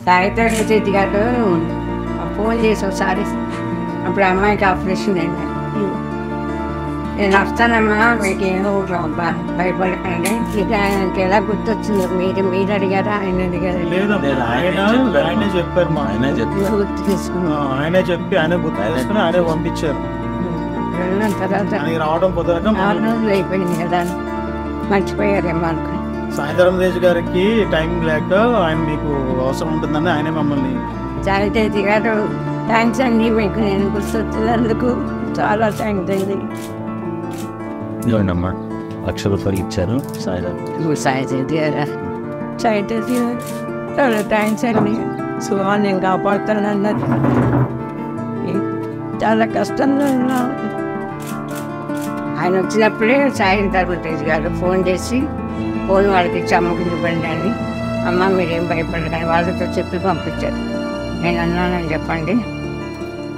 సాయితోటి రెడ్డి గారు ఫోన్ చేసి ఒకసారి అప్పుడు అమ్మాయికి ఆపరేషన్ అయింది. నేను వస్తానమ్మా, మీకు ఏమో భయపడకండి. ఇక ఆయనకి ఎలా గుర్తొచ్చిందో మీరు అడిగారా ఆయన అడిగారు? ఆయనే చెప్పారు, మా ఆయనే చెప్పి గుర్తు తీసుకున్నాం. ఆయనే చెప్పి ఆయన గుర్తు తీసుకుని ఆయనే పంపించారు. వెళ్ళిన తర్వాత రావడం కుదరక 6 రోజులు అయిపోయింది కదా, మర్చిపోయారేమో అనుకుని. సాయంత్రం తేజ్ గారికి టైం లేక ఆయన మీకు అవసరం ఉంటుందని ఆయనే మమ్మల్ని. సాయితేజీ గారు థ్యాంక్స్ అండి, మీకు నేను గుర్తొచ్చినందుకు చాలా థ్యాంక్స్ అండి. ఇవ్వండమ్మా, 1,00,000 రూపాయలు ఇచ్చారు సాయితేజీ గారా? సాయితేజీ గారు చాలా థ్యాంక్స్ అండి. నేను కాపాడుతాను అన్నది. చాలా కష్టంగా ఉన్నాను. ఆయన వచ్చినప్పుడే సాయంత్రం తేజ్ గారు ఫోన్ చేసి ఫోన్ వాళ్ళకి ఇచ్చి అమ్మకి ఇవ్వండి అని. అమ్మ మీరేం భయపడకండి వాళ్ళతో చెప్పి పంపించారు. నేను అన్నానని చెప్పండి,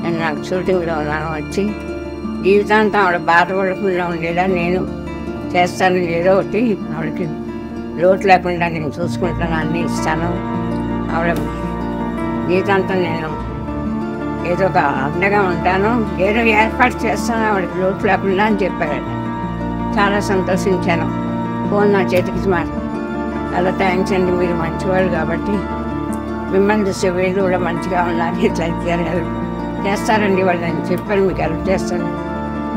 నేను నాకు షూటింగ్లో ఉన్నాను, వచ్చి జీవితాంతం ఆవిడ బాధపడకుండా ఉండేలా నేను చేస్తాను, ఏదో ఒకటి ఆవిడకి లోటు లేకుండా నేను చూసుకుంటాను, అన్నీ ఇస్తాను, ఆవిడ జీవితాంతం నేను ఏదో ఒక అండగా ఉంటాను, ఏదో ఏర్పాటు చేస్తాను ఆవిడకి లోటు లేకుండా అని చెప్పారట. చాలా సంతోషించాను. ఫోన్ నా చేతికి చాలా థ్యాంక్స్ అండి, మీరు మంచివాళ్ళు కాబట్టి మిమ్మల్ని చూసే వీళ్ళు కూడా మంచిగా ఉన్నారు, ఇట్లా హెల్ప్ చేస్తారండి వాళ్ళు అని చెప్పారు, మీకు హెల్ప్ చేస్తాను.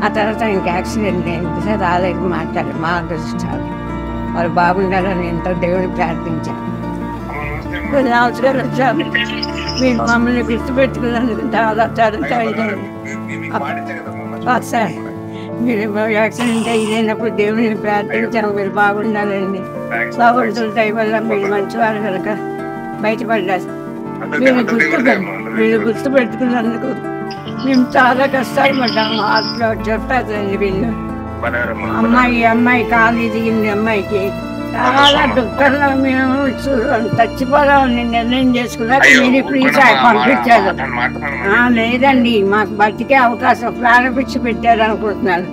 ఆ తర్వాత ఇంక యాక్సిడెంట్ అయింది, రాలేదు, మాట్లాడారు. మా అదృష్టాలు వాళ్ళు బాగుండాలని ఎంతో దేవుడిని ప్రార్థించాను. అవసరాలు వచ్చారు, మీరు మమ్మల్ని గుర్తుపెట్టుకున్నందుకు చాలా చాలా సార్. మీరు యాక్సిడెంట్ అయినప్పుడు దేవుడిని ప్రార్థించాము, మీరు బాగుండాలండి. బాగుంటుంది దయ వల్ల మీరు మంచివారు కనుక బయటపడ్డారు. మీరు గుర్తుపెట్టుకున్నందుకు మేము చాలా కష్టాలు పడ్డాము. హాస్టల్లో చెప్పారండి వీళ్ళు. అమ్మాయి కాలు దిగింది, అమ్మాయికి చాలా దుఃఖంలో మేము చచ్చిపోదామని నిర్ణయం చేసుకున్నాక మీరు ఫ్రీ పంపించారు. లేదండి, మాకు బతికే అవకాశం ప్రారంభించి పెట్టారు అనుకుంటున్నాను.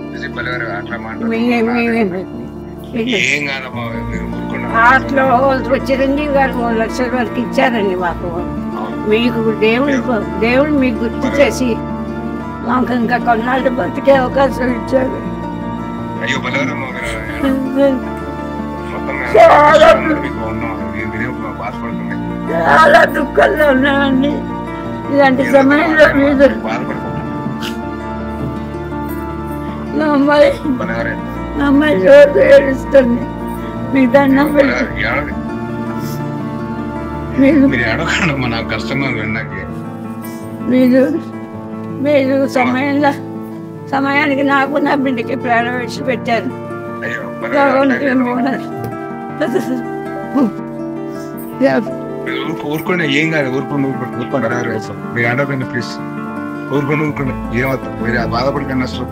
హాస్టల్లో చిరంజీవి గారు 3 లక్షల వరకు ఇచ్చారండి మాకు. మీకు దేవుడు మీకు గుర్తు చేసి మాకు ఇంకా కొన్నాళ్ళు బతికే అవకాశం ఇచ్చారు. చాలా దుఃఖంలో ఉన్నామండి. ఇలాంటి సమయంలో మీరు నా అమ్మాయి రోజు ఏడుస్తుంది. మీ దండం పెట్టి మీరు సమయానికి నాకు నా బిడ్డకి ప్రాణం విడిచి పెట్టారు. ఊరుకోండి, ఏం కాదు, ఊరుకోండి మీరు అడగండి ప్లీజ్, ఊరుకోండి ఏమవుతుంది, మీరు బాధపడకండి అసలు.